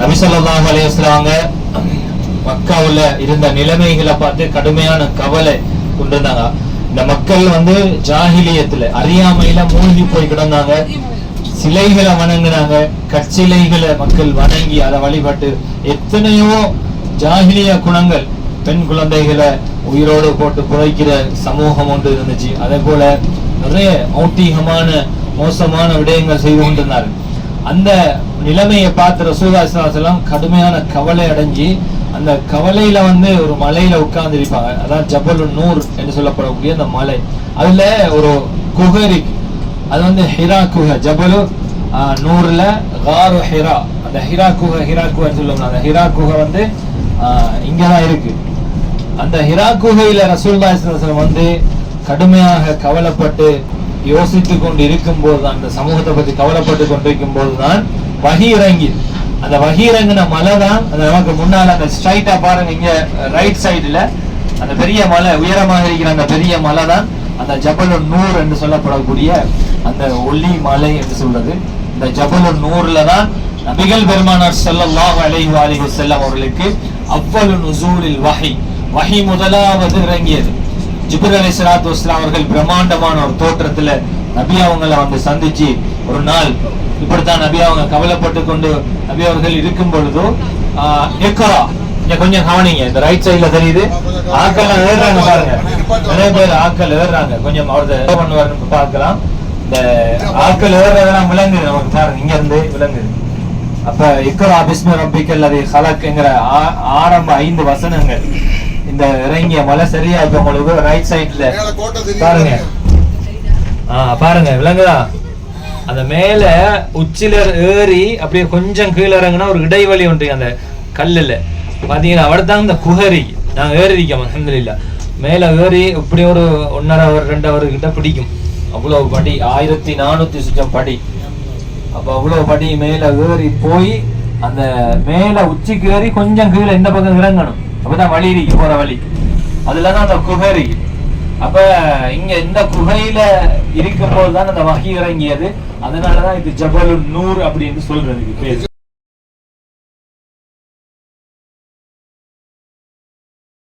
நபி ஸல்லல்லாஹு அலைஹி வஸல்லம் மக்காவுல இருந்த நிலைமைகளை பார்த்து கடுமையான கவலை கொண்டிருந்தாங்க. இந்த மக்கள் ஜாஹிலியத்துல அறியாமையில மூழ்கி போய் கிடந்தாங்க. சிலைகளை வணங்கினாங்க, கற்சிலைகளை மக்கள் வணங்கி அதை வழிபட்டு எத்தனையோ ஜாஹிலிய குணங்கள், பெண் குழந்தைகளை உயிரோடு போட்டு புதைக்கிற சமூகம் ஒன்று இருந்துச்சு. அதே போல நிறைய மௌட்டிகமான மோசமான விடயங்கள் செய்து கொண்டிருந்தாரு. அந்த நிலைமையை பார்த்து ரசூலுல்லாஹி ஸல்லல்லாஹு அலைஹி வஸல்லம் கடுமையான கவலை அடைஞ்சி அந்த கவலையில ஒரு மலையில உட்கார்ந்து இருப்பாங்க. அதான் ஜபலுன் நூர் என்று சொல்லப்படக்கூடிய அந்த மலை. அதுல ஒரு குகை இருக்கு. அது ஹிரா குகை. ஜபலு நூர்ல காரு ஹிரா. அந்த ஹிரா குகைன்னு சொல்லுவாங்க. அந்த ஹிரா குகை இங்கதான் இருக்கு. அந்த ஹிரா குகையில ரசூலுல்லாஹி ஸல்லல்லாஹு அலைஹி வஸல்லம் கடுமையாக கவலைப்பட்டு யோசித்து கொண்டு இருக்கும் போதுதான், அந்த சமூகத்தை பத்தி கவலைப்பட்டு கொண்டிருக்கும் போதுதான் வஹி இறங்கி. அந்த வஹி இறங்கின மலை தான் அந்த நமக்கு முன்னால அந்த ஸ்ட்ரைட்டா பாருங்க, இங்க ரைட் சைடுல அந்த பெரிய மலை, உயரமாக இருக்கிற அந்த பெரிய மலை தான் அந்த ஜபலுன் நூர் என்று சொல்லப்படக்கூடிய அந்த ஒளி மலை என்று சொல்றது. இந்த ஜபலுன் நூர்ல தான் நபிகள் பெருமானார் ஸல்லல்லாஹு அலைஹி வஸல்லம் அவர்களுக்கு அவ்வளவு நுசூலில் வஹி முதலாவது இறங்கியது. ஜிப்ரீல் அலைஹிஸ்ஸலாத்து வஸ்ஸலாம் அவர்கள் பிரம்மாண்டமான ஒரு தோற்றத்துல நபி அவங்களை சந்திச்சு ஒரு நாள் இப்படித்தான் நபி அவங்க கவலைப்பட்டு கொண்டு நபி அவர்கள் இருக்கும் பொழுதோ கொஞ்சம் கவனிங்க, இந்த ரைட் சைட்ல தெரியுது ஆக்கள் ஏறுறாங்க பாருங்க, நிறைய பேர் ஆக்கள் ஏறுறாங்க. கொஞ்சம் அவரது பார்க்கலாம். இந்த ஆக்கள் ஏறுறதெல்லாம் விளங்குது நமக்கு பாருங்க, இங்க இருந்து விளங்குது. அப்ப இக்ரா பிஸ்மி ரப்பிக்கல் லதீ ஹலக்ங்கிற ஆரம்ப 5 வசனங்கள் இந்த இறங்கிய மலை சரியா இப்ப உங்களுக்கு ரைட் சைட்ல பாருங்க. பாருங்க விளங்குதா? அந்த மேல உச்சில ஏறி அப்படியே கொஞ்சம் கீழே இறங்கினா ஒரு இடைவெளி ஒன்று அந்த கல்லுல பாத்தீங்கன்னா அவர்தான் இந்த குஹரி. நாங்க ஏறி இருக்கோம் அல்ஹம்துலில்லாஹ். மேல ஏறி இப்படி ஒரு 1.5 hour 2 hour கிட்ட பிடிக்கும். அவ்வளவு படி, 1400 சுற்றம் படி. அப்ப அவ்வளவு படி மேல ஏறி போய் அந்த மேல உச்சிக்கு ஏறி கொஞ்சம் கீழே இந்த பக்கம் இறங்கணும். அப்பதான் வழி இருக்கு, போற வழி. அதுலதான் அந்த குகை இருக்கு. அப்ப இங்க இந்த குகையில இருக்கும் போதுதான் அந்த வஹி இறங்கியது. அதனாலதான் இது ஜபலுன் நூர் அப்படின்னு சொல்றதுக்கு பேரு.